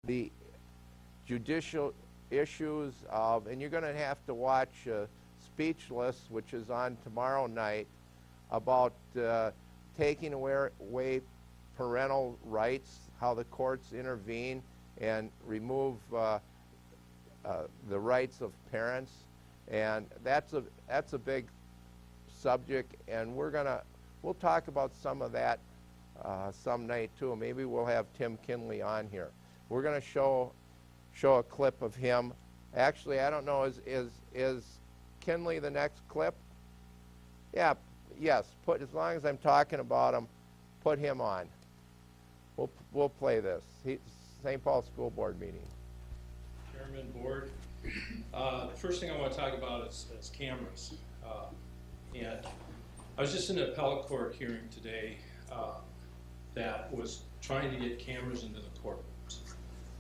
the judicial issues of, and you're going to have to watch Speechless, which is on tomorrow night, about taking away parental rights, how the courts intervene and remove the rights of parents, and that's a big subject, and we'll talk about some of that some night too. Maybe we'll have Tim Kinley on here. We're going to show a clip of him. Actually, I don't know, is Kinley the next clip? Yeah, yes. As long as I'm talking about him, put him on. We'll play this. St. Paul School Board meeting. Chairman, board. The first thing I want to talk about is cameras. And I was just in an appellate court hearing today that was trying to get cameras into the courtrooms,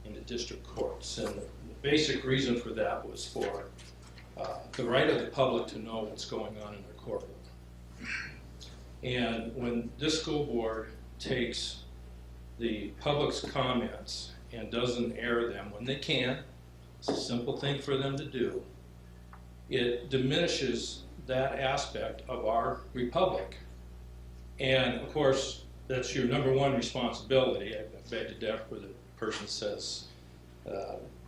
in the district courts. And the basic reason for that was for the right of the public to know what's going on in their courtroom. And when this school board takes the public's comments and doesn't air them when they can, it's a simple thing for them to do, it diminishes that aspect of our republic. And of course, that's your number one responsibility. I beg to differ where the person says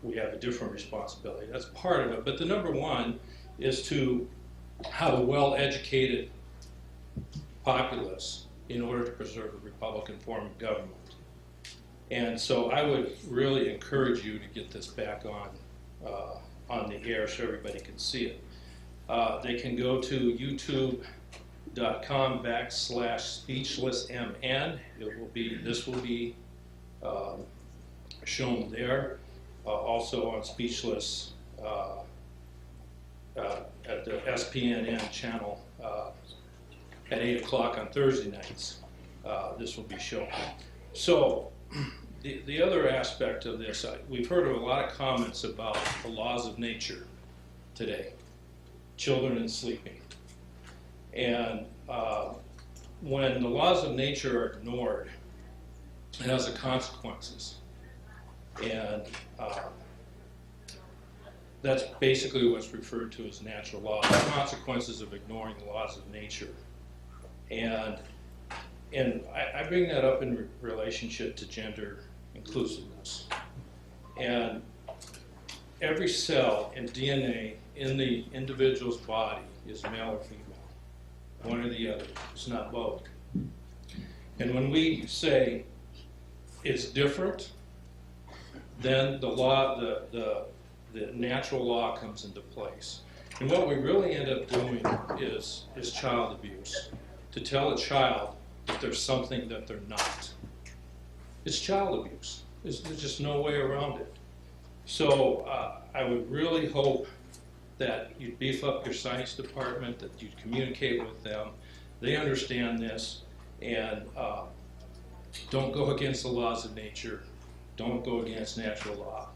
we have a different responsibility. That's part of it. But the number one is to have a well-educated populace in order to preserve a Republican form of government. And so I would really encourage you to get this back on the air so everybody can see it. They can go to youtube.com/speechlessmn. This will be shown there. Also on Speechless at the SPNN channel at 8 o'clock on Thursday nights. This will be shown. So the other aspect of this, we've heard of a lot of comments about the laws of nature today, children and sleeping. And when the laws of nature are ignored, it has the consequences. And that's basically what's referred to as natural law, the consequences of ignoring the laws of nature. And I bring that up in relationship to gender inclusiveness. And every cell and DNA in the individual's body is male or female, one or the other. It's not both. And when we say it's different, then the law, the natural law comes into place. And what we really end up doing is child abuse. To tell a child that there's something that they're not. It's child abuse. There's just no way around it. So I would really hope that you'd beef up your science department, that you'd communicate with them. They understand this, and don't go against the laws of nature. Don't go against natural law.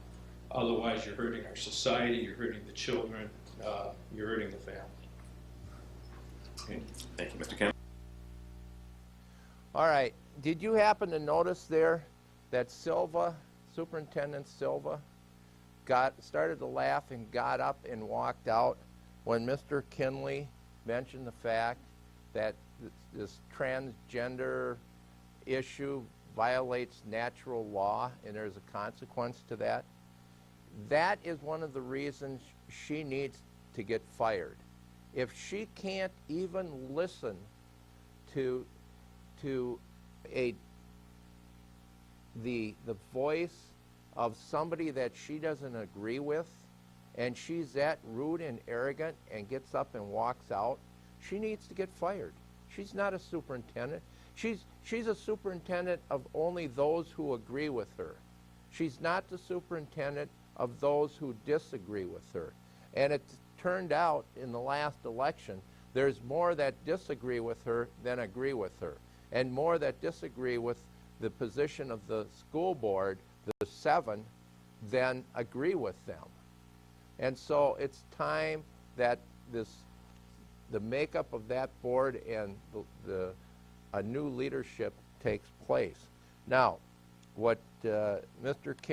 Otherwise, you're hurting our society, you're hurting the children, you're hurting the family. Okay. Thank you, Mr. Kemp. All right. Did you happen to notice there that Superintendent Silva, started to laugh and got up and walked out when Mr. Kinley mentioned the fact that this transgender issue violates natural law and there's a consequence to that? That is one of the reasons she needs to get fired. If she can't even listen to the voice of somebody that she doesn't agree with, and she's that rude and arrogant and gets up and walks out, she needs to get fired. She's not a superintendent. She's a superintendent of only those who agree with her. She's not the superintendent of those who disagree with her. And it's turned out in the last election, there's more that disagree with her than agree with her, and more that disagree with the position of the school board, the 7, than agree with them. And so it's time that the makeup of that board and a new leadership takes place. Now, what Mr. Kim